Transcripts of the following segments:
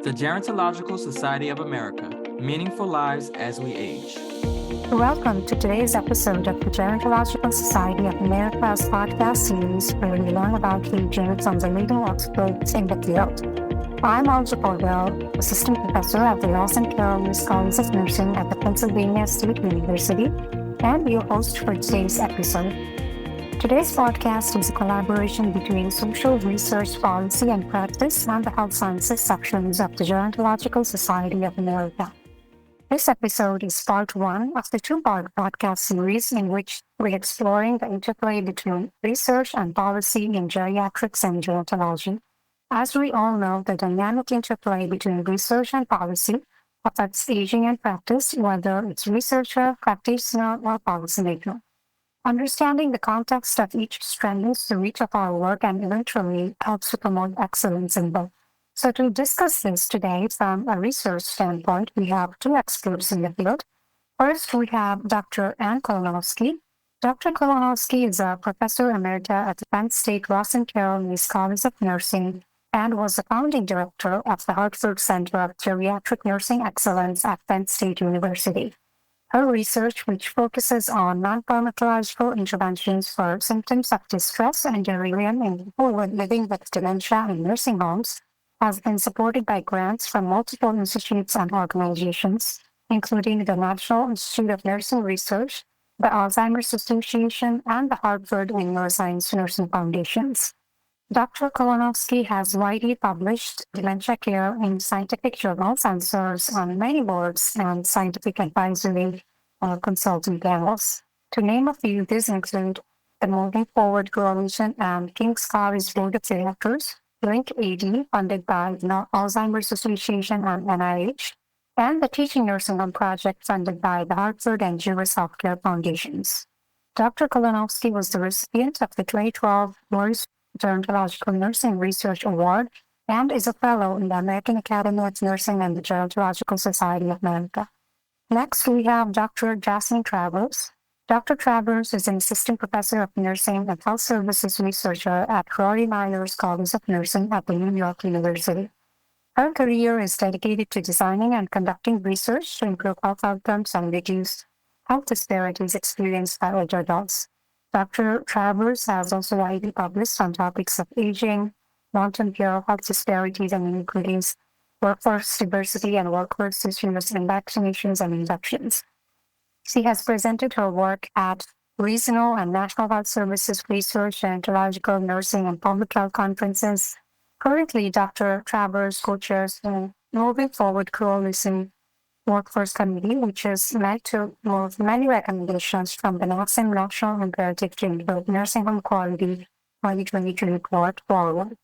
The Gerontological Society of America, Meaningful Lives as We Age. Welcome to today's episode of the Gerontological Society of America's podcast series, where we learn about aging from the leading experts in the field. I'm Anju Paudel, Assistant Professor at the Ross and Carol's College of Nursing at the Pennsylvania State University, and your host for today's episode. Today's podcast is a collaboration between Social Research Policy and Practice and the Health Sciences sections of the Gerontological Society of America. This episode is part one of the two-part podcast series in which we're exploring the interplay between research and policy in geriatrics and gerontology. As we all know, the dynamic interplay between research and policy affects aging and practice, whether it's researcher, practitioner, or policymaker. Understanding the context of each strengthens the reach of our work and eventually helps to promote excellence in both. So to discuss this today from a research standpoint, we have two experts in the field. First, we have Dr. Anju Kolanowski. Dr. Kolanowski is a professor emerita at the Penn State Ross and Carol's College of Nursing and was the founding director of the Hartford Center of Geriatric Nursing Excellence at Penn State University. Her research, which focuses on non-pharmacological interventions for symptoms of distress and delirium in people living with dementia in nursing homes, has been supported by grants from multiple institutes and organizations, including the National Institute of Nursing Research, the Alzheimer's Association, and the Harvard and Neuroscience Nursing Foundations. Dr. Kolanowski has widely published dementia care in scientific journals and serves on many boards and scientific advisory consulting panels. To name a few, these include the Moving Forward Coalition and King's College Board of Directors, Link AD, funded by the Alzheimer's Association and NIH, and the Teaching Nursing Home Project, funded by the Hartford and Geary Healthcare Foundations. Dr. Kolanowski was the recipient of the 2012 Morris Gerontological Nursing Research Award and is a fellow in the American Academy of Nursing and the Gerontological Society of America. Next, we have Dr. Jasmine Travers. Dr. Travers is an assistant professor of nursing and health services researcher at Rory Myers College of Nursing at the New York University. Her career is dedicated to designing and conducting research to improve health outcomes and reduce health disparities experienced by older adults. Dr. Travers has also widely published on topics of aging, long-term care, health disparities, and inequities, workforce diversity, and workforce issues in vaccinations and infections. She has presented her work at regional and national health services research, gerontological nursing, and public health conferences. Currently, Dr. Travers co-chairs the Moving Forward Coalition Workforce Committee, which is meant to move many recommendations from the National Imperative to Improve Nursing Home Quality 2022 report forward.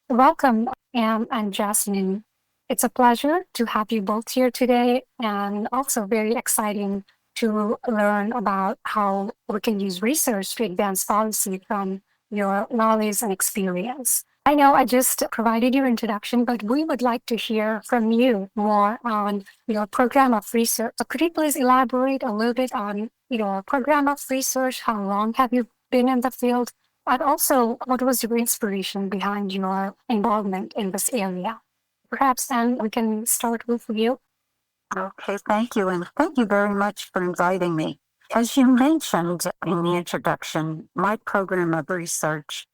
Welcome, Anne and Jasmine. It's a pleasure to have you both here today, and also very exciting to learn about how we can use research to advance policy from your knowledge and experience. I know I just provided your introduction, but we would like to hear from you more on your program of research. So could you please elaborate a little bit on your program of research? How long have you been in the field? And also, what was your inspiration behind your involvement in this area? Perhaps then we can start with you. Okay, thank you. And thank you very much for inviting me. As you mentioned in the introduction, my program of research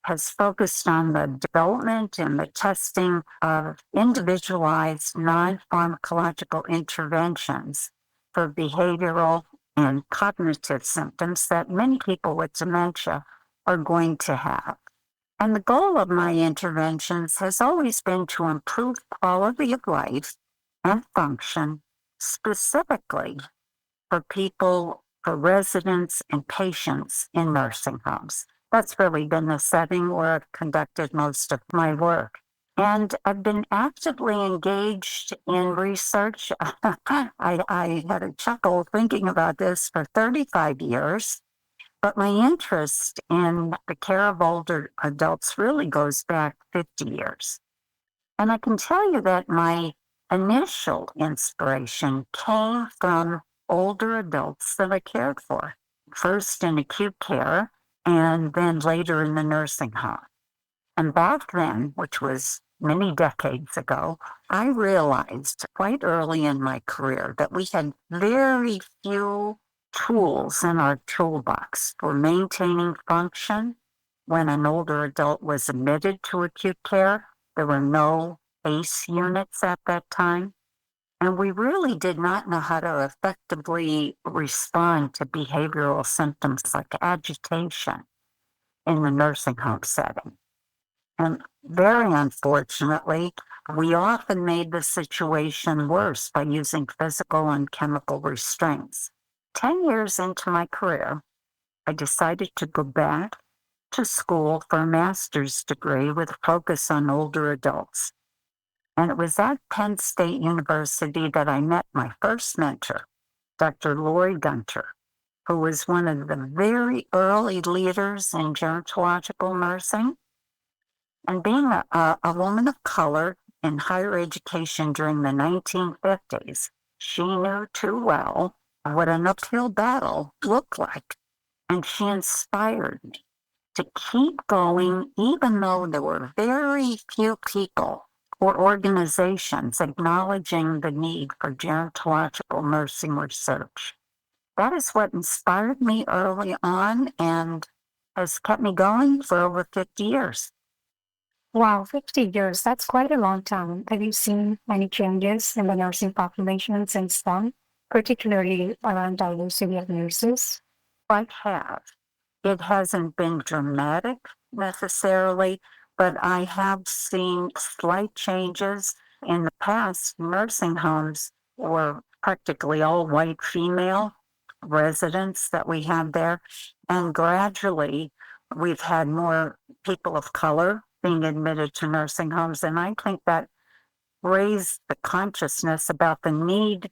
has focused on the development and the testing of individualized non-pharmacological interventions for behavioral and cognitive symptoms that many people with dementia are going to have. And the goal of my interventions has always been to improve quality of life and function, specifically for people, for residents and patients in nursing homes. That's really been the setting where I've conducted most of my work. And I've been actively engaged in research. I had a chuckle thinking about this for 35 years, but my interest in the care of older adults really goes back 50 years. And I can tell you that my initial inspiration came from older adults that I cared for, first in acute care, and then later in the nursing home. And back then, which was many decades ago, I realized quite early in my career that we had very few tools in our toolbox for maintaining function when an older adult was admitted to acute care. There were no ACE units at that time. And we really did not know how to effectively respond to behavioral symptoms like agitation in the nursing home setting. And very unfortunately, we often made the situation worse by using physical and chemical restraints. 10 years into my career, I decided to go back to school for a master's degree with a focus on older adults. And it was at Penn State University that I met my first mentor, Dr. Lori Gunter, who was one of the very early leaders in gerontological nursing. And being a woman of color in higher education during the 1950s, she knew too well what an uphill battle looked like. And she inspired me to keep going, even though there were very few people or organizations acknowledging the need for gerontological nursing research. That is what inspired me early on and has kept me going for over 50 years. Wow, 50 years, that's quite a long time. Have you seen any changes in the nursing population since then, particularly around diversity of nurses? I have. It hasn't been dramatic necessarily, but I have seen slight changes. In the past, nursing homes were practically all white female residents that we had there, and gradually we've had more people of color being admitted to nursing homes, and I think that raised the consciousness about the need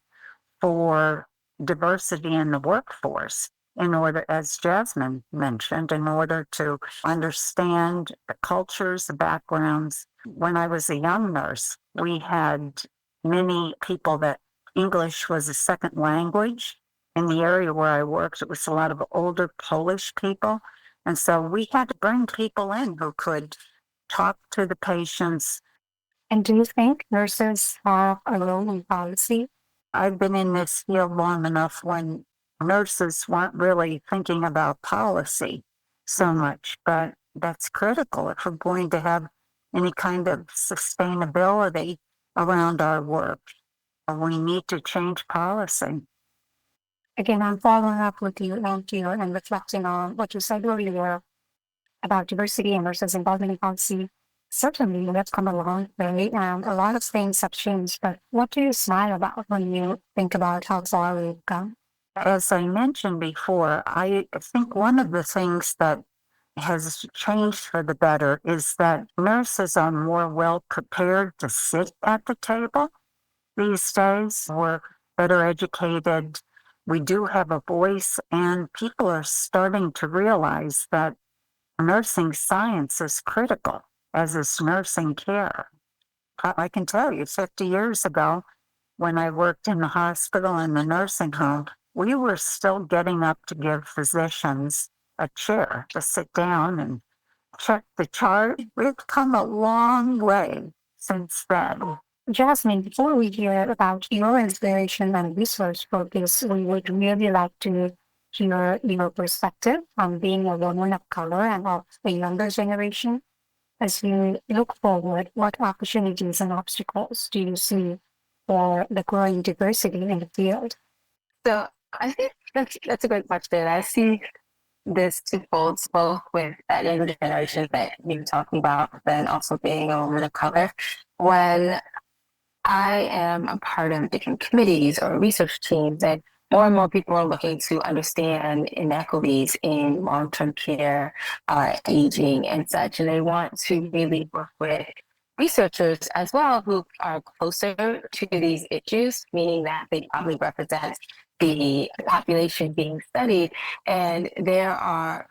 for diversity in the workforce in order, as Jasmine mentioned, in order to understand the cultures, the backgrounds. When I was a young nurse, we had many people that English was a second language. In the area where I worked, it was a lot of older Polish people. And so we had to bring people in who could talk to the patients. And do you think nurses have a role in policy? I've been in this field long enough when nurses weren't really thinking about policy so much, but that's critical if we're going to have any kind of sustainability around our work. We need to change policy. Again, I'm following up with you, Anju, and reflecting on what you said earlier about diversity and nurses' involvement in policy. Certainly, that's come a long way, and a lot of things have changed, but what do you smile about when you think about how far we've come? As I mentioned before, I think one of the things that has changed for the better is that nurses are more well prepared to sit at the table these days. We're better educated. We do have a voice, and people are starting to realize that nursing science is critical, as is nursing care. I can tell you, 50 years ago, when I worked in the hospital and the nursing home, we were still getting up to give physicians a chair to sit down and check the chart. We've come a long way since then. Jasmine, before we hear about your inspiration and research focus, we would really like to hear your perspective on being a woman of color and of the younger generation. As you look forward, what opportunities and obstacles do you see for the growing diversity in the field? So I think that's a great question. I see this twofold, both with that younger generation that you're talking about, then also being a woman of color. When I am a part of different committees or research teams, and more people are looking to understand inequities in long-term care, aging and such, and they want to really work with researchers as well who are closer to these issues, meaning that they probably represent the population being studied. And there are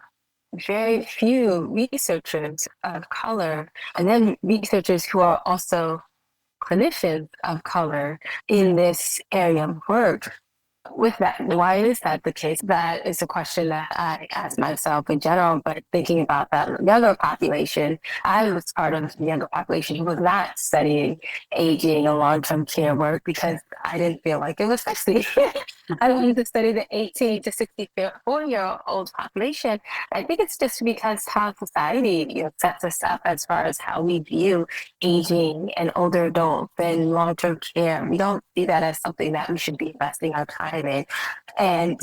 very few researchers of color, and then researchers who are also clinicians of color in this area of work. with that, why is that the case? That is a question that I ask myself in general, but thinking about that younger population, I was part of the younger population who was not studying aging or long-term care work because I didn't feel like it was sexy. I wanted to study the 18 to 64-year-old population. I think it's just because how society sets us up as far as how we view aging and older adults and long-term care. We don't see that as something that we should be investing our time in. And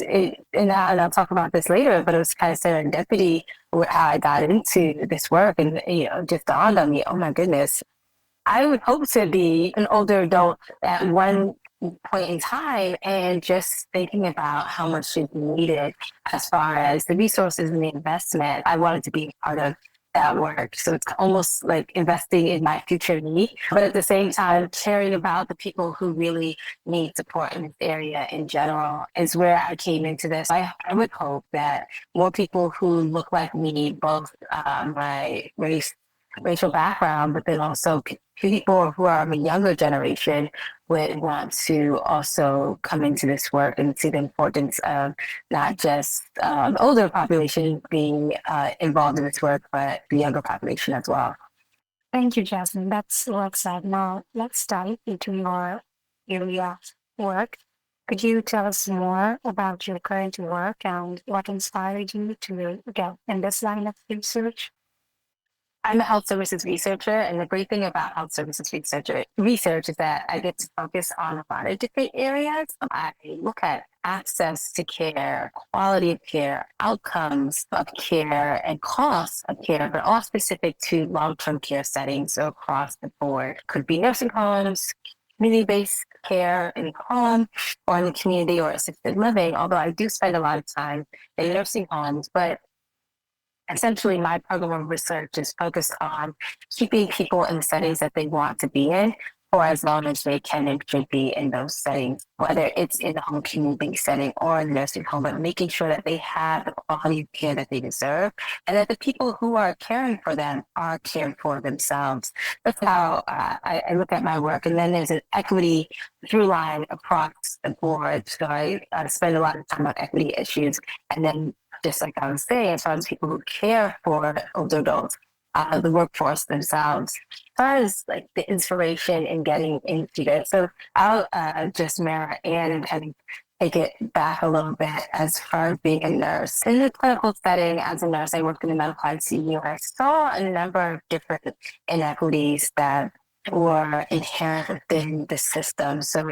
I'll talk about this later, but it was kind of serendipity how I got into this work, and just dawned on me, oh my goodness, I would hope to be an older adult at one point in time, and just thinking about how much is needed as far as the resources and the investment. I wanted to be part of that work. So it's almost like investing in my future me, but at the same time, caring about the people who really need support in this area in general is where I came into this. I would hope that more people who look like me, both my racial background, but then also people who are of a younger generation would want to also come into this work and see the importance of not just the older population being involved in this work, but the younger population as well. Thank you, Jasmine. That's well said. Now, let's dive into your area work. Could you tell us more about your current work and what inspired you to get in this line of research? I'm a health services researcher, and the great thing about health services research is that I get to focus on a lot of different areas. I look at access to care, quality of care, outcomes of care, and costs of care, but all specific to long-term care settings, so across the board. Could be nursing homes, community-based care in the home or in the community or assisted living, although I do spend a lot of time in nursing homes, but essentially, my program of research is focused on keeping people in the settings that they want to be in for as long as they can and should be in those settings, whether it's in the home community setting or in the nursing home, but making sure that they have the quality of care that they deserve and that the people who are caring for them are caring for themselves. That's how I look at my work. And then there's an equity through line across the board. So I spend a lot of time on equity issues. And then just like I was saying, as far as people who care for older adults, the workforce themselves, as far as like the inspiration in getting into it. So I'll just mirror and kind of take it back a little bit as far as being a nurse. In the clinical setting, as a nurse, I worked in the medical ICU. I saw a number of different inequities that were inherent within the system. So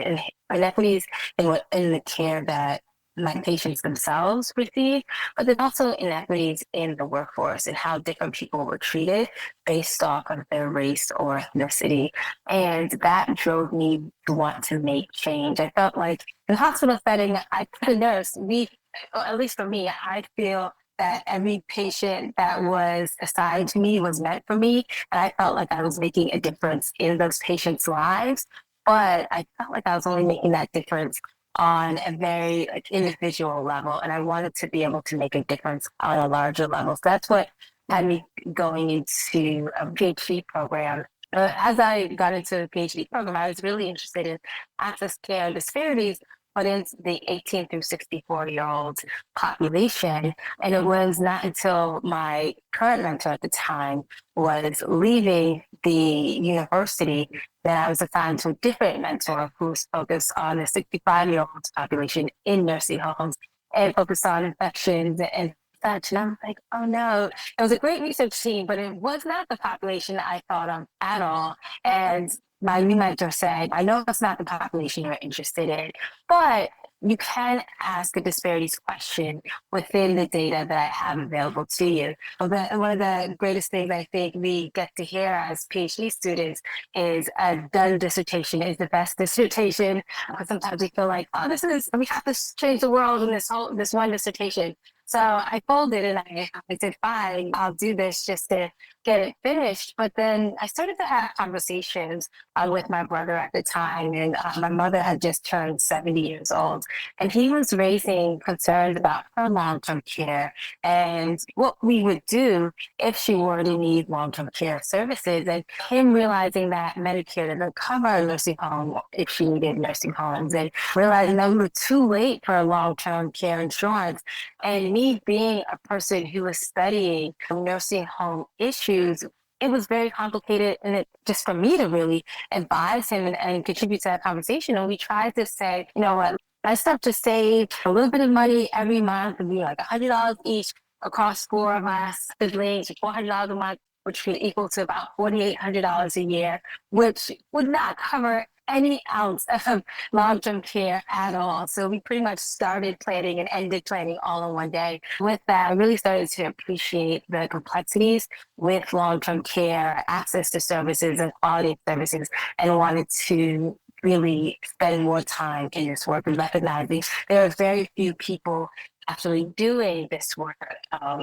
inequities in the care that my patients themselves receive, but then also inequities in the workforce and how different people were treated based off of their race or ethnicity. And that drove me to want to make change. I felt like in the hospital setting, as a nurse, at least for me, I feel that every patient that was assigned to me was meant for me. And I felt like I was making a difference in those patients' lives, but I felt like I was only making that difference on a very individual level, and I wanted to be able to make a difference on a larger level. So that's what had me going into a PhD program. As I got into the PhD program, I was really interested in access care disparities, but in the 18 through 64-year-old population. And it was not until my current mentor at the time was leaving the university that I was assigned to a different mentor who was focused on the 65-year-old population in nursing homes and focused on infections and such. And I'm like, oh no, it was a great research team, but it was not the population I thought of at all. And my new mentor said, I know that's not the population you're interested in, but you can ask a disparities question within the data that I have available to you. One of the greatest things I think we get to hear as PhD students is a done dissertation is the best dissertation. Because sometimes we feel like, we have to change the world in this one dissertation. So I folded and I said, fine, I'll do this just to get it finished. But then I started to have conversations with my brother at the time. And my mother had just turned 70 years old. And he was raising concerns about her long-term care and what we would do if she were to need long-term care services. And him realizing that Medicare didn't cover a nursing home if she needed nursing homes, and realizing that we were too late for long-term care insurance. And me being a person who was studying nursing home issues, it was very complicated, and it just for me to really advise him and contribute to that conversation. And we tried to say, you know what, let's start to save a little bit of money every month, and be like $100 each across 4 of us siblings, $400 a month, which would equal to about $4,800 a year, which would not cover any ounce of long-term care at all. So we pretty much started planning and ended planning all in one day. With that, I really started to appreciate the complexities with long-term care, access to services and quality of services, and wanted to really spend more time in this work and recognizing there are very few people actually doing this work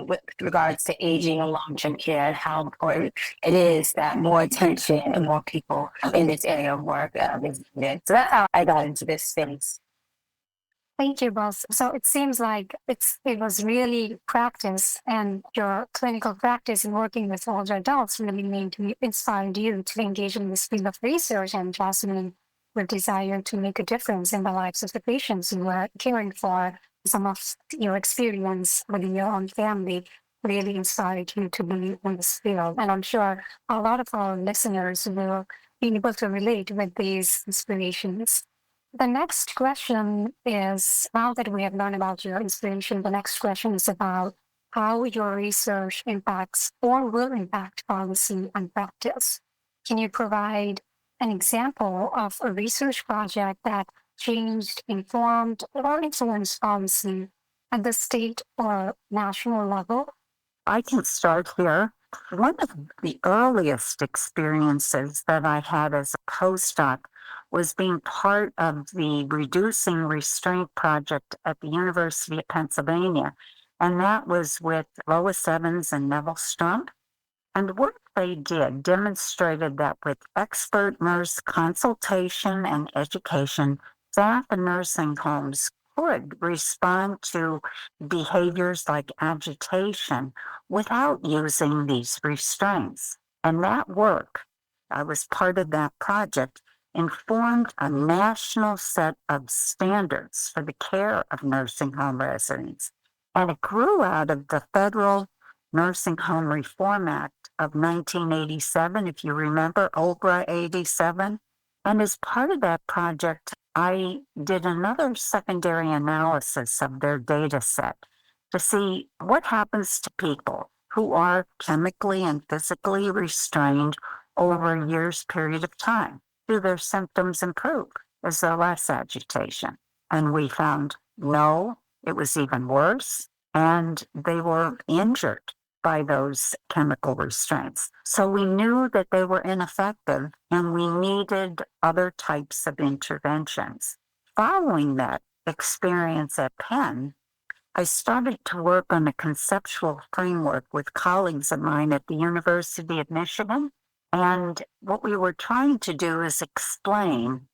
with regards to aging and long-term care, and how important it is that more attention and more people in this area of work is needed. So that's how I got into this space. Thank you, both. So it seems like it was really practice, and your clinical practice in working with older adults really inspired you to engage in this field of research, and Jasmine, with desire to make a difference in the lives of the patients you were caring for. Some of your experience within your own family really inspired you to be in this field. And I'm sure a lot of our listeners will be able to relate with these inspirations. The next question is, now that we have learned about your inspiration, the next question is about how your research impacts or will impact policy and practice. Can you provide an example of a research project that changed, informed, or influenced policy at the state or national level? I can start here. One of the earliest experiences that I had as a postdoc was being part of the Reducing Restraint Project at the University of Pennsylvania, and that was with Lois Evans and Neville Strump. And the work they did demonstrated that with expert nurse consultation and education, staff in nursing homes could respond to behaviors like agitation without using these restraints. And that work, I was part of that project, informed a national set of standards for the care of nursing home residents. And it grew out of the Federal Nursing Home Reform Act of 1987, if you remember, OBRA 87. And as part of that project, I did another secondary analysis of their data set to see what happens to people who are chemically and physically restrained over a year's period of time. Do their symptoms improve? Is there less agitation? And we found no, it was even worse, and they were injured by those chemical restraints. So we knew that they were ineffective, and we needed other types of interventions. Following that experience at Penn, I started to work on a conceptual framework with colleagues of mine at the University of Michigan. And what we were trying to do is explain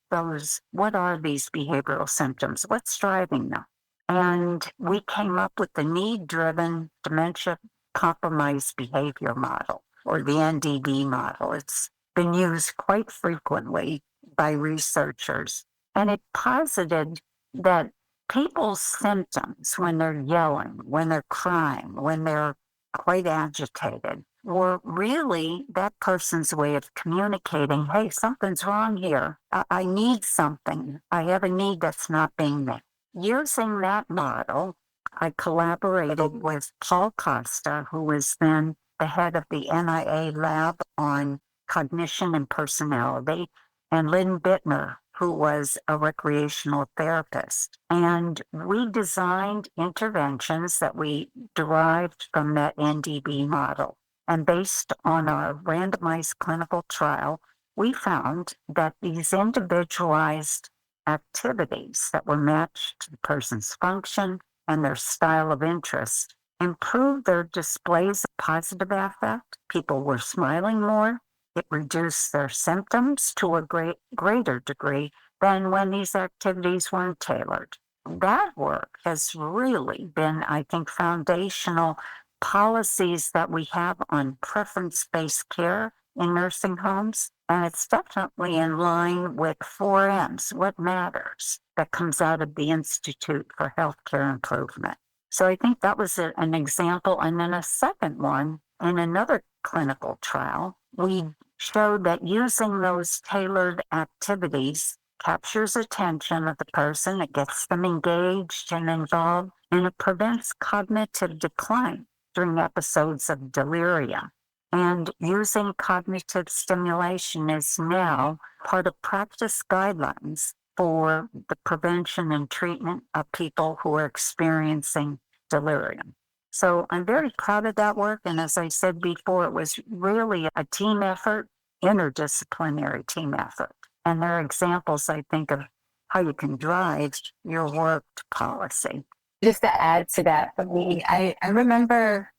what are these behavioral symptoms? What's driving them? And we came up with the need-driven dementia compromised behavior model, or the NDB model. It's been used quite frequently by researchers. And it posited that people's symptoms when they're yelling, when they're crying, when they're quite agitated, were really that person's way of communicating, hey, something's wrong here. I need something. I have a need that's not being met. Using that model, I collaborated with Paul Costa, who was then the head of the NIA lab on cognition and personality, and Lynn Bittner, who was a recreational therapist. And we designed interventions that we derived from that NDB model. And based on our randomized clinical trial, we found that these individualized activities that were matched to the person's function, and their style of interest improved their displays of positive affect. People were smiling more. It reduced their symptoms to a greater degree than when these activities weren't tailored. That work has really been, I think, foundational policies that we have on preference-based care in nursing homes. And it's definitely in line with 4Ms, what matters, that comes out of the Institute for Healthcare Improvement. So I think that was an example. And then a second one, in another clinical trial, we showed that using those tailored activities captures attention of the person, it gets them engaged and involved, and it prevents cognitive decline during episodes of delirium. And using cognitive stimulation is now part of practice guidelines for the prevention and treatment of people who are experiencing delirium. So I'm very proud of that work. And as I said before, it was really a team effort, interdisciplinary team effort. And there are examples, I think, of how you can drive your work to policy. Just to add to that, for me, I remember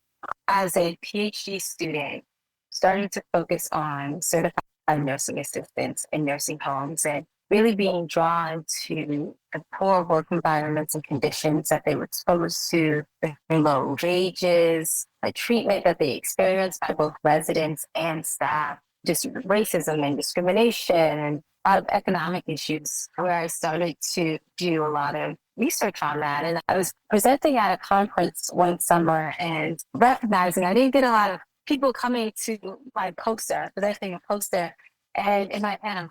as a PhD student starting to focus on certified nursing assistants in nursing homes and really being drawn to the poor work environments and conditions that they were exposed to, the low wages, the treatment that they experienced by both residents and staff, just racism and discrimination, and a lot of economic issues, where I started to do a lot of research on that. And I was presenting at a conference one summer and recognizing I didn't get a lot of people coming to my poster, presenting a poster. And in my head,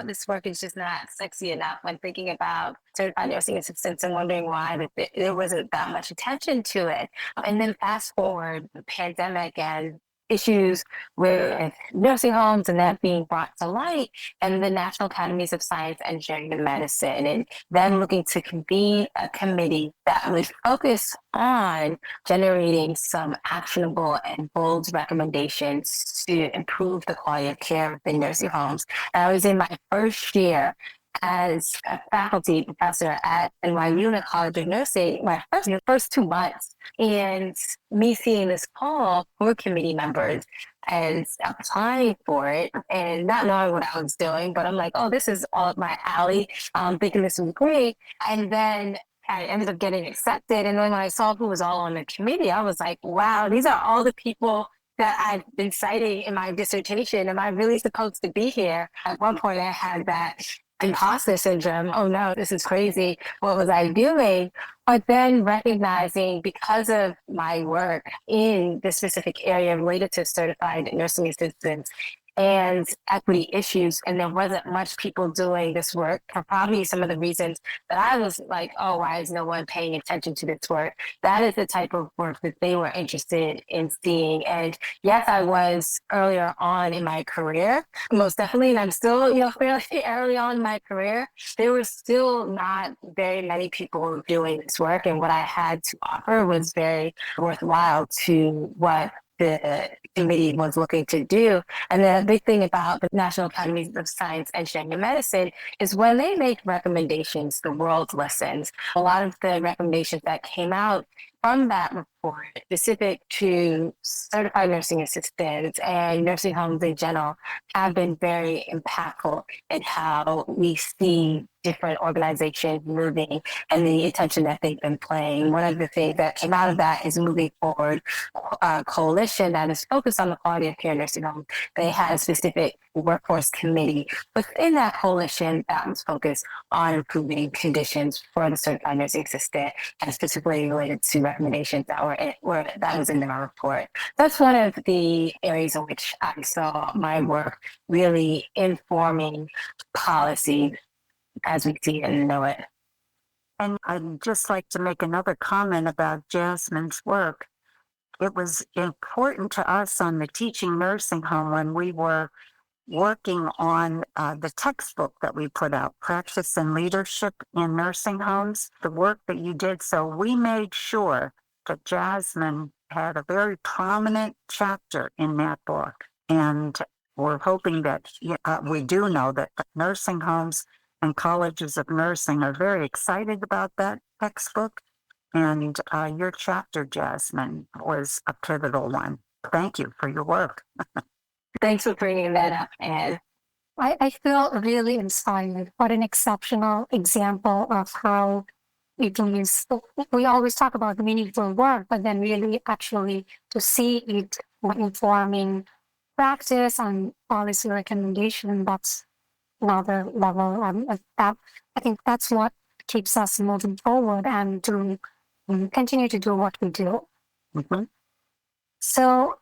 this work is just not sexy enough when thinking about certified nursing assistants and wondering why there wasn't that much attention to it. And then fast forward the pandemic and issues with nursing homes and that being brought to light, and the National Academies of Science, Engineering, and Medicine, and then looking to convene a committee that would focus on generating some actionable and bold recommendations to improve the quality of care within nursing homes. And I was in my first year as a faculty professor at NYU College of Nursing, my first 2 months, and me seeing this call for committee members and applying for it and not knowing what I was doing, but I'm like, oh, this is all up my alley. I'm thinking this was great. And then I ended up getting accepted. And then when I saw who was all on the committee, I was like, wow, these are all the people that I've been citing in my dissertation. Am I really supposed to be here? At one point, I had that imposter syndrome. Oh no, this is crazy. What was I doing? But then recognizing, because of my work in the specific area related to certified nursing assistants and equity issues, and there wasn't much people doing this work for probably some of the reasons that I was like, oh, why is no one paying attention to this work? That is the type of work that they were interested in seeing. And yes, I was earlier on in my career, most definitely, and I'm still, fairly early on in my career. There were still not very many people doing this work, and what I had to offer was very worthwhile to what the committee was looking to do. And the big thing about the National Academies of Science, Engineering, and Medicine is when they make recommendations, the world listens. A lot of the recommendations that came out from that report, specific to certified nursing assistants and nursing homes in general, have been very impactful in how we see different organizations moving and the attention that they've been playing. One of the things that came out of that is moving forward a coalition that is focused on the quality of care in nursing homes. They had a specific workforce committee within that coalition that was focused on improving conditions for the certified nursing assistant, and specifically related to recommendations that was in our report. That's one of the areas in which I saw my work really informing policy as we see it and know it. And I'd just like to make another comment about Jasmine's work. It was important to us on the teaching nursing home when we were working on the textbook that we put out, Practice and Leadership in Nursing Homes, the work that you did. So we made sure that Jasmine had a very prominent chapter in that book. And we're hoping that we do know that nursing homes and colleges of nursing are very excited about that textbook. And your chapter, Jasmine, was a pivotal one. Thank you for your work. Thanks for bringing that up, Anne. I feel really inspired. What an exceptional example of how you can use. We always talk about meaningful work, but then really actually to see it informing practice and policy recommendation, that's another level. I think that's what keeps us moving forward and to continue to do what we do. Mm-hmm. So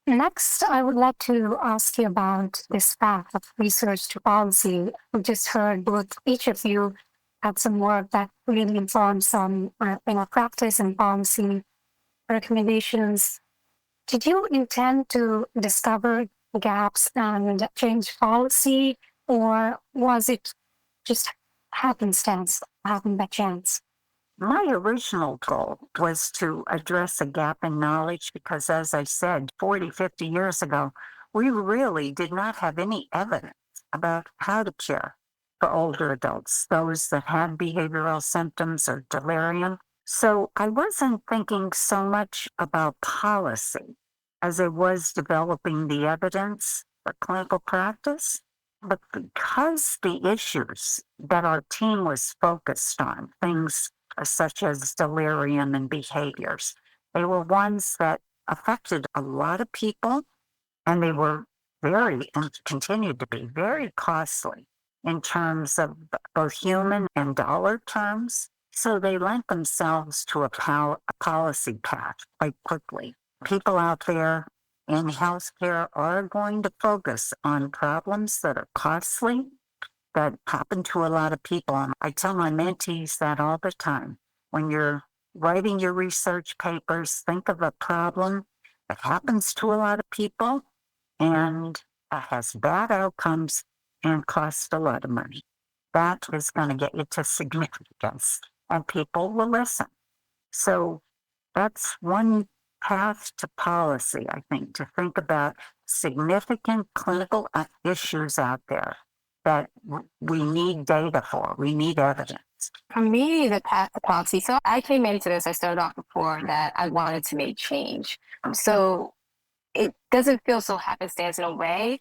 next, I would like to ask you about this path of research to policy. We just heard both each of you had some work that really informs some practice and policy recommendations. Did you intend to discover gaps and change policy, or was it just happenstance, happened by chance? My original goal was to address a gap in knowledge because, as I said, 40, 50 years ago, we really did not have any evidence about how to care for older adults, those that had behavioral symptoms or delirium. So I wasn't thinking so much about policy as I was developing the evidence for clinical practice. But because the issues that our team was focused on, things such as delirium and behaviors, they were ones that affected a lot of people, and they were very, and continued to be very costly in terms of both human and dollar terms. So they lent themselves to a policy path quite quickly. People out there in healthcare are going to focus on problems that are costly, that happen to a lot of people. And I tell my mentees that all the time. When you're writing your research papers, think of a problem that happens to a lot of people and has bad outcomes and costs a lot of money. That is going to get you to significance, and people will listen. So that's one path to policy, I think, to think about significant clinical issues out there that we need data for, we need evidence. For me, the path to policy, so I came into this, I started off before that I wanted to make change. So it doesn't feel so happenstance in a way,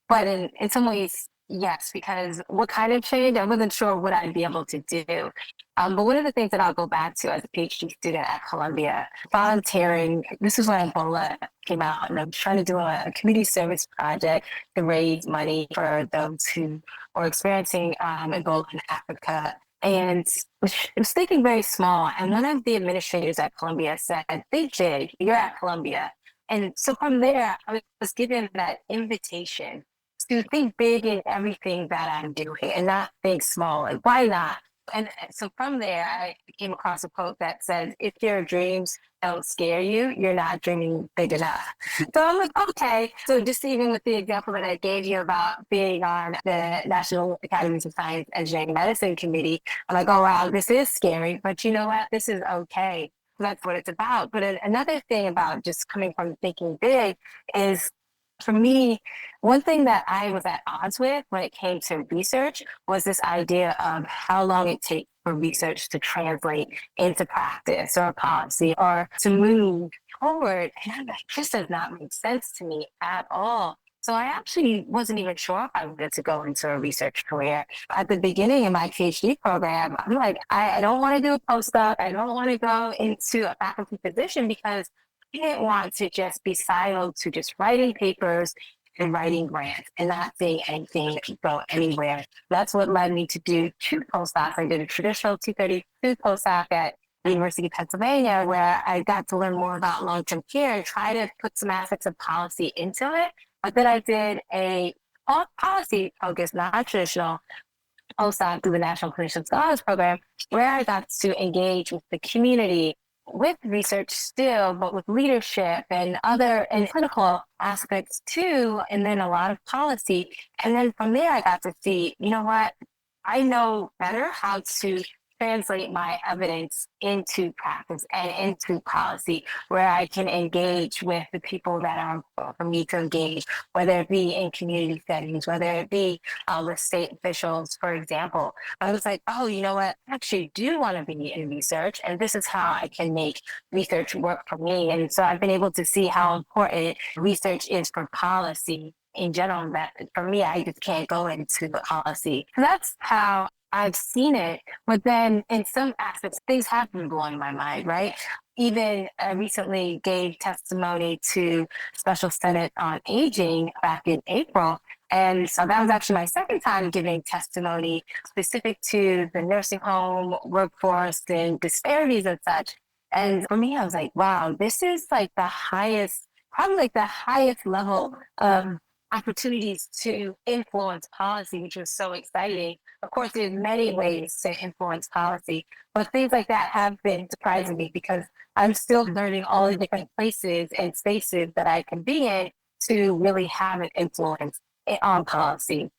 but in some ways, yes, because what kind of change, I wasn't sure what I'd be able to do. But one of the things that I'll go back to as a PhD student at Columbia, volunteering, this is when Ebola came out, and I was trying to do a community service project to raise money for those who are experiencing Ebola in Africa. And it was thinking very small. And one of the administrators at Columbia said, "Think big, you're at Columbia." And so from there, I was given that invitation to think big in everything that I'm doing and not think small. Like, why not? And so from there, I came across a quote that said, "If your dreams don't scare you, you're not dreaming big enough." So I'm like, okay. So just even with the example that I gave you about being on the National Academies of Science, Engineering, and Medicine Committee, I'm like, oh, wow, this is scary, but you know what? This is okay. That's what it's about. But another thing about just coming from thinking big is, for me, one thing that I was at odds with when it came to research was this idea of how long it takes for research to translate into practice or policy or to move forward. And I'm like, this does not make sense to me at all. So I actually wasn't even sure if I wanted to go into a research career. At the beginning of my PhD program, I'm like, I don't want to do a postdoc. I don't want to go into a faculty position because I didn't want to just be siloed to just writing papers and writing grants and not seeing anything go anywhere. That's what led me to do 2 postdocs. I did a traditional 232 postdoc at the University of Pennsylvania, where I got to learn more about long-term care and try to put some aspects of policy into it. But then I did a policy-focused, non-traditional postdoc through the National Clinician Scholars Program, where I got to engage with the community, with research still, but with leadership and other and clinical aspects too, and then a lot of policy. And then from there, I got to see, you know what, I know better how to translate my evidence into practice and into policy, where I can engage with the people that are important for me to engage, whether it be in community settings, whether it be with state officials, for example. I was like, oh, you know what? I actually do want to be in research, and this is how I can make research work for me. And so I've been able to see how important research is for policy in general. That for me, I just can't go into the policy. So that's how I've seen it. But then in some aspects, things have been blowing my mind, right? Even recently gave testimony to Special Senate on Aging back in April. And so that was actually my second time giving testimony specific to the nursing home workforce and disparities and such. And for me, I was like, wow, this is like the highest, probably like the highest level of opportunities to influence policy, which was so exciting. Of course, there's many ways to influence policy, but things like that have been surprising me because I'm still learning all the different places and spaces that I can be in to really have an influence on policy.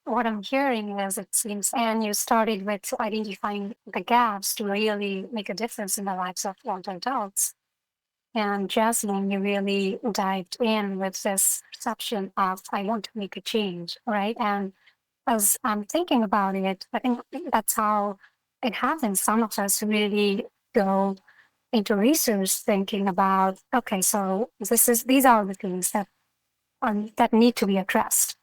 What I'm hearing is it seems, and you started with identifying the gaps to really make a difference in the lives of older adults. And Jasmine, you really dived in with this perception of, I want to make a change, right? And as I'm thinking about it, I think that's how it happens. Some of us really go into research thinking about, okay, so these are the things that need to be addressed.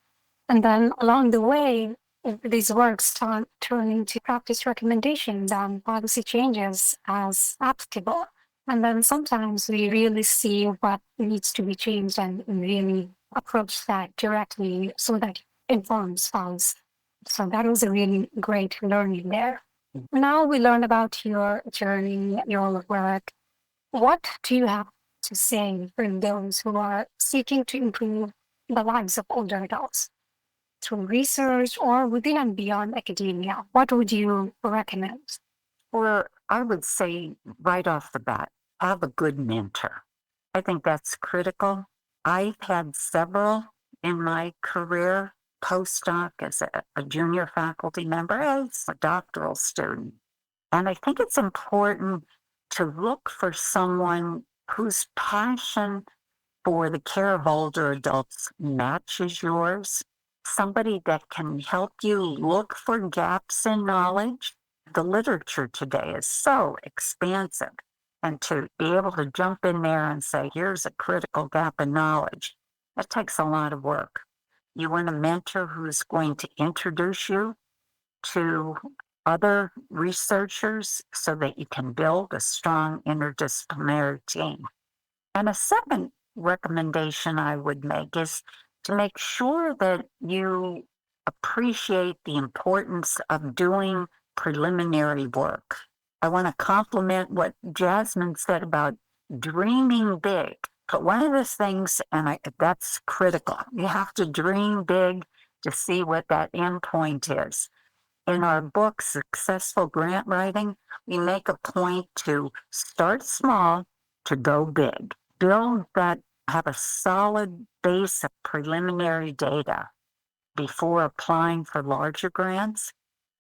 And then along the way, these works turn into practice recommendations and policy changes as applicable. And then sometimes we really see what needs to be changed and really approach that directly so that it informs us. So that was a really great learning there. Now we learned about your journey, your work. What do you have to say for those who are seeking to improve the lives of older adults through research or within and beyond academia? What would you recommend? Well, I would say right off the bat, have a good mentor. I think that's critical. I've had several in my career, postdoc as a junior faculty member, as a doctoral student. And I think it's important to look for someone whose passion for the care of older adults matches yours, somebody that can help you look for gaps in knowledge. The literature today is so expansive, and to be able to jump in there and say, here's a critical gap in knowledge, that takes a lot of work. You want a mentor who's going to introduce you to other researchers so that you can build a strong interdisciplinary team. And a second recommendation I would make is to make sure that you appreciate the importance of doing preliminary work. I want to compliment what Jasmine said about dreaming big. But one of the things, and that's critical, you have to dream big to see what that end point is. In our book, Successful Grant Writing, we make a point to start small, to go big. Build that, have a solid base of preliminary data before applying for larger grants.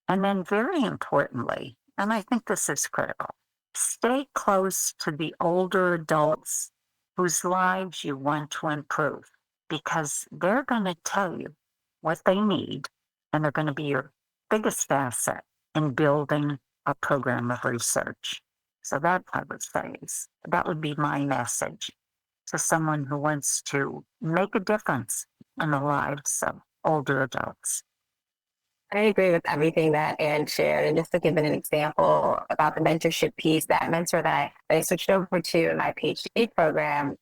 And then very importantly, and I think this is critical, stay close to the older adults whose lives you want to improve, because they're going to tell you what they need, and they're going to be your biggest asset in building a program of research. So that, I would say, that would be my message to someone who wants to make a difference in the lives of older adults. I agree with everything that Ann shared. And just to give an example about the mentorship piece, that mentor that I switched over to in my PhD program,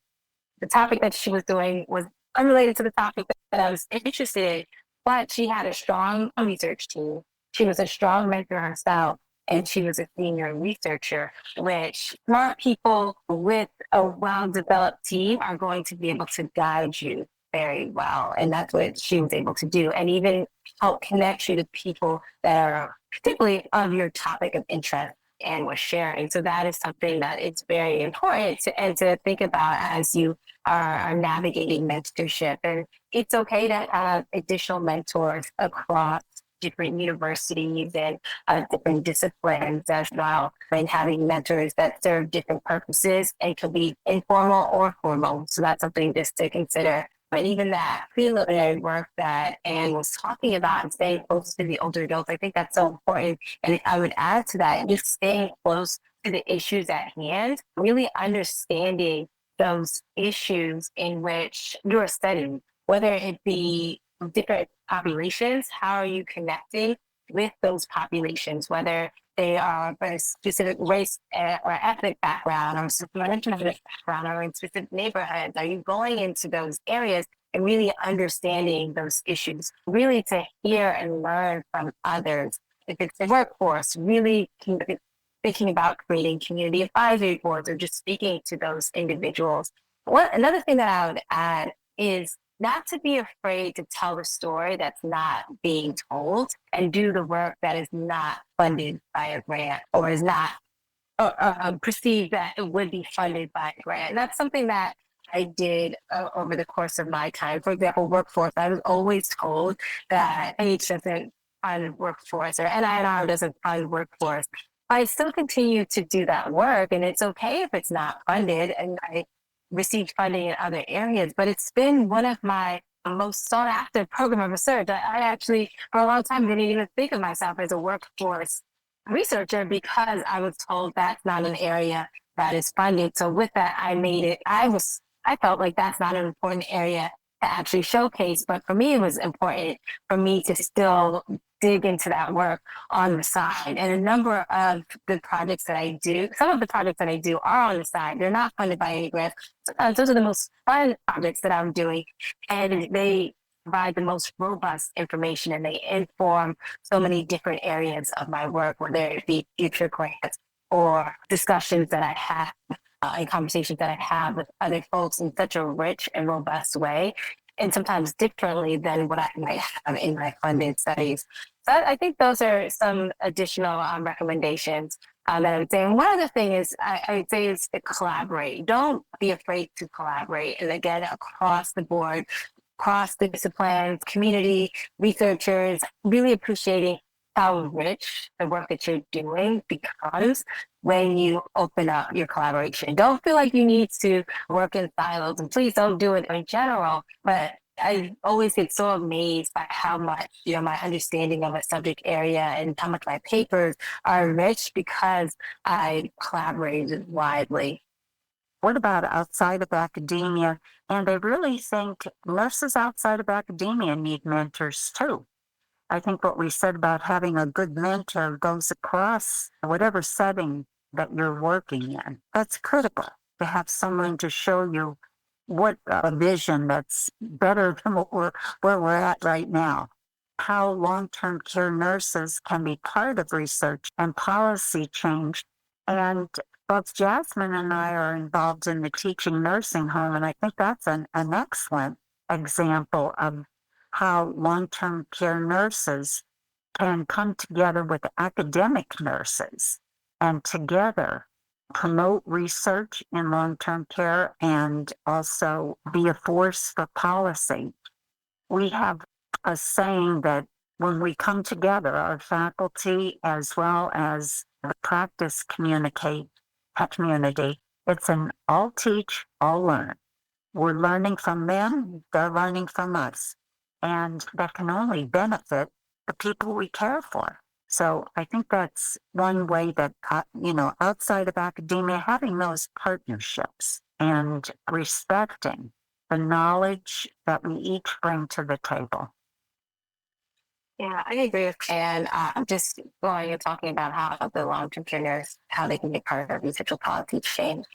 the topic that she was doing was unrelated to the topic that I was interested in, but she had a strong research team. She was a strong mentor herself, and she was a senior researcher, which smart people with a well-developed team are going to be able to guide you very well. And that's what she was able to do. And even help connect you to people that are particularly of your topic of interest and was sharing. So that is something that it's very important to think about as you are navigating mentorship. And it's okay to have additional mentors across different universities and different disciplines as well, and having mentors that serve different purposes and can be informal or formal. So that's something just to consider. But even that preliminary work that Anne was talking about and staying close to the older adults, I think that's so important. And I would add to that, just staying close to the issues at hand, really understanding those issues in which you're studying, whether it be different populations, how are you connecting with those populations, whether they are a specific race or ethnic background or ethnic background or in specific neighborhoods. Are you going into those areas and really understanding those issues, really to hear and learn from others? If it's the workforce, really thinking about creating community advisory boards or just speaking to those individuals. Another thing that I would add is not to be afraid to tell the story that's not being told and do the work that is not funded by a grant or is not perceived that it would be funded by a grant. And that's something that I did over the course of my time. For example, workforce, I was always told that H doesn't fund workforce or NINR doesn't fund workforce. I still continue to do that work, and it's okay if it's not funded, and I received funding in other areas, but it's been one of my most sought after program of research. I actually, for a long time, didn't even think of myself as a workforce researcher because I was told that's not an area that is funded. So with that, I felt like that's not an important area to actually showcase, but for me, it was important for me to still dig into that work on the side. And a number of the projects that I do, some of the projects that I do are on the side. They're not funded by any grants. Sometimes those are the most fun projects that I'm doing. And they provide the most robust information and they inform so many different areas of my work, whether it be future grants or discussions that I have and conversations that I have with other folks in such a rich and robust way, and sometimes differently than what I might have in my funded studies. So I think those are some additional recommendations that I would say. And one other thing is I would say is to collaborate. Don't be afraid to collaborate. And again, across the board, across the disciplines, community, researchers, really appreciating how rich the work that you're doing becomes when you open up your collaboration. Don't feel like you need to work in silos, and please don't do it in general, but I always get so amazed by how much, my understanding of a subject area and how much my papers are rich because I collaborated widely. What about outside of academia? And I really think nurses outside of academia need mentors too. I think what we said about having a good mentor goes across whatever setting that you're working in. That's critical to have someone to show you what a vision that's better than where we're at right now. How long-term care nurses can be part of research and policy change. And both Jasmine and I are involved in the teaching nursing home, and I think that's an excellent example of how long-term care nurses can come together with academic nurses and together promote research in long-term care and also be a force for policy. We have a saying that when we come together, our faculty as well as the practice community, it's an all teach, all learn. We're learning from them, they're learning from us. And that can only benefit the people we care for. So I think that's one way that, outside of academia, having those partnerships and respecting the knowledge that we each bring to the table. Yeah, I agree with Anne. Just going and talking about how the long-term care nurse, how they can be part of research policy change.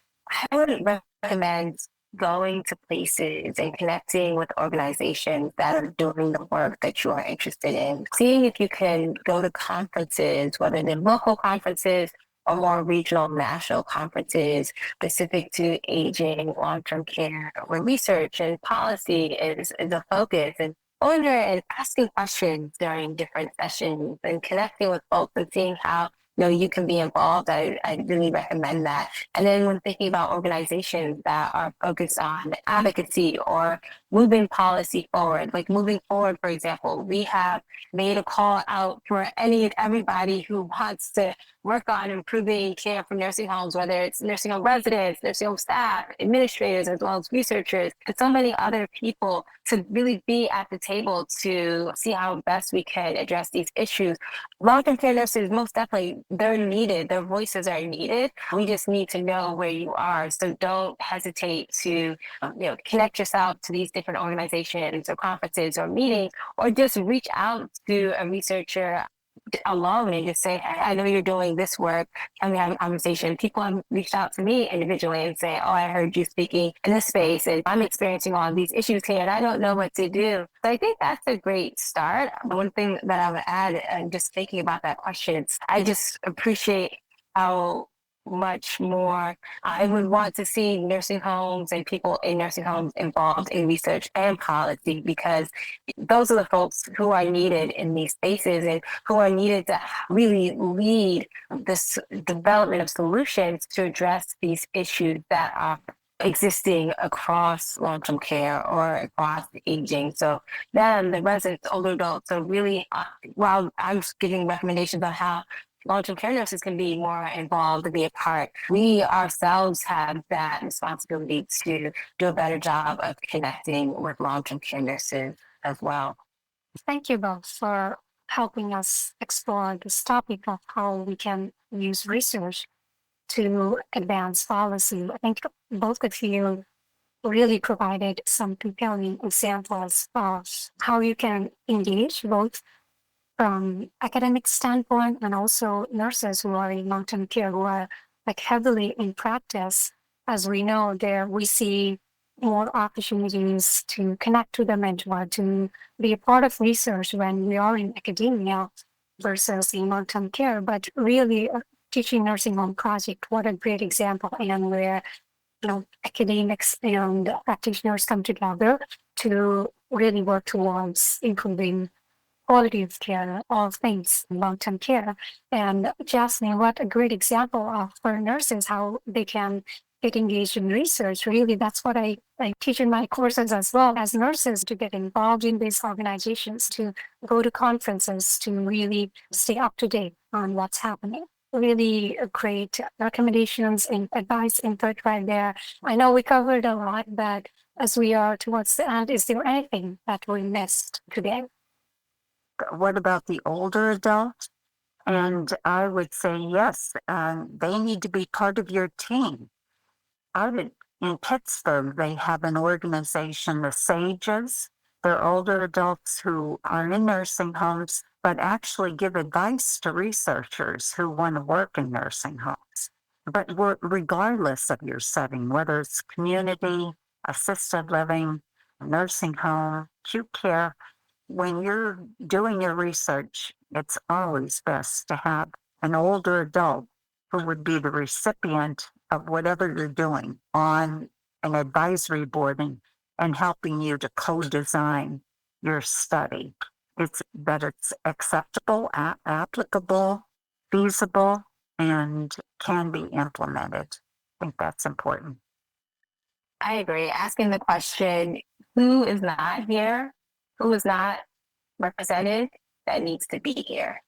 I would recommend going to places and connecting with organizations that are doing the work that you are interested in. Seeing if you can go to conferences, whether they're local conferences or more regional, national conferences specific to aging, long-term care, where research and policy is a focus. And going there and asking questions during different sessions and connecting with folks and seeing how you can be involved. I really recommend that. And then when thinking about organizations that are focused on advocacy or moving policy forward, like moving forward, for example, we have made a call out for any and everybody who wants to work on improving care for nursing homes, whether it's nursing home residents, nursing home staff, administrators, as well as researchers, and so many other people to really be at the table to see how best we can address these issues. Long-term care nurses, most definitely, they're needed. Their voices are needed. We just need to know where you are. So don't hesitate to, connect yourself to these different organizations or conferences or meetings, or just reach out to a researcher alone and just say, hey, I know you're doing this work. Can we have a conversation? People have reached out to me individually and say, oh, I heard you speaking in this space and I'm experiencing all these issues here and I don't know what to do. So I think that's a great start. One thing that I would add, and just thinking about that question, I just appreciate how much more I would want to see nursing homes and people in nursing homes involved in research and policy, because those are the folks who are needed in these spaces and who are needed to really lead this development of solutions to address these issues that are existing across long-term care or across aging. So then the residents, older adults, so really, while I was giving recommendations on how long-term care nurses can be more involved and be a part, we ourselves have that responsibility to do a better job of connecting with long-term care nurses as well. Thank you both for helping us explore this topic of how we can use research to advance policy. I think both of you really provided some compelling examples of how you can engage both from academic standpoint and also nurses who are in long-term care who are like heavily in practice. As we know, there we see more opportunities to connect to the mentor, to be a part of research when we are in academia versus in long-term care. But really, teaching nursing home project, what a great example, and where academics and practitioners come together to really work towards improving quality of care, all things long-term care. And Jasmine, what a great example of for nurses, how they can get engaged in research. Really, that's what I teach in my courses as well as nurses, to get involved in these organizations, to go to conferences, to really stay up to date on what's happening. Really great recommendations and advice input right there. I know we covered a lot, but as we are towards the end, is there anything that we missed today? What about the older adults? And I would say yes, they need to be part of your team. In Pittsburgh, they have an organization, the SAGES. They're older adults who are in nursing homes, but actually give advice to researchers who want to work in nursing homes. But regardless of your setting, whether it's community, assisted living, nursing home, acute care, when you're doing your research, it's always best to have an older adult who would be the recipient of whatever you're doing on an advisory board and helping you to co-design your study. It's acceptable, applicable, feasible, and can be implemented. I think that's important. I agree. Asking the question, who is not here? Who is not represented that needs to be here?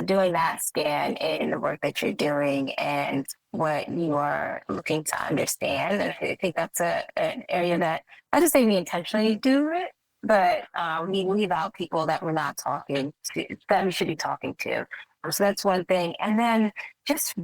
Doing that scan in the work that you're doing and what you are looking to understand. And I think that's an area that, I just say we intentionally do it, but we leave out people that we're not talking to, that we should be talking to. So that's one thing. And then just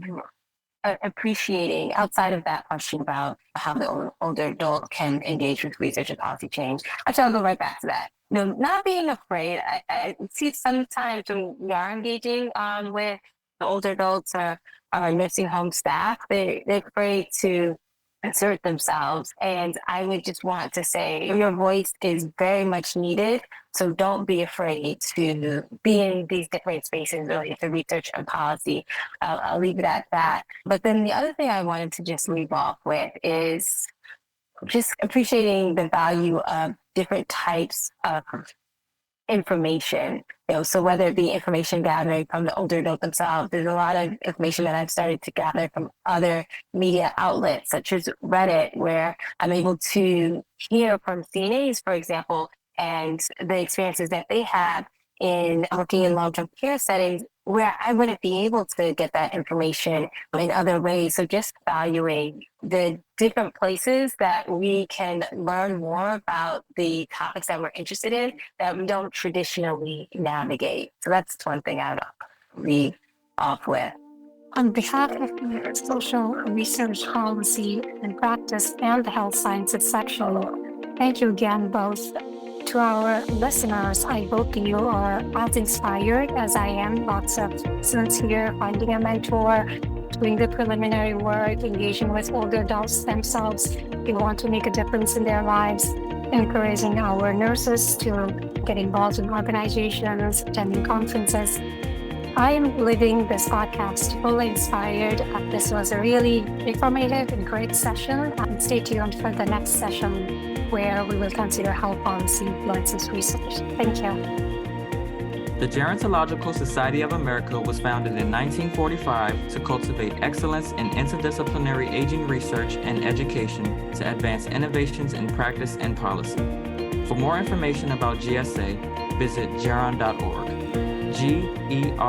appreciating, outside of that question about how the older adult can engage with research and policy change, actually I'll go right back to that. Not being afraid. I see sometimes when we are engaging with the older adults or nursing home staff, they're afraid to assert themselves. And I would just want to say your voice is very much needed. So don't be afraid to be in these different spaces related to research and policy. I'll leave it at that. But then the other thing I wanted to just leave off with is just appreciating the value of different types of information So whether it be information gathering from the older adult themselves, there's a lot of information that I've started to gather from other media outlets, such as Reddit, where I'm able to hear from CNAs, for example, and the experiences that they have in working in long-term care settings where I wouldn't be able to get that information in other ways. So just valuing the different places that we can learn more about the topics that we're interested in that we don't traditionally navigate. So that's one thing I'd leave off with. On behalf of the Social Research Policy and Practice and the Health Sciences section, thank you again both. To our listeners, I hope you are as inspired as I am. Lots of sincere finding a mentor, doing the preliminary work, engaging with older adults themselves who want to make a difference in their lives, encouraging our nurses to get involved in organizations, attending conferences. I am leaving this podcast fully inspired. This was a really informative and great session. Stay tuned for the next session where we will consider how policy influences research. Thank you. The Gerontological Society of America was founded in 1945 to cultivate excellence in interdisciplinary aging research and education to advance innovations in practice and policy. For more information about GSA, visit geron.org. GERON.org.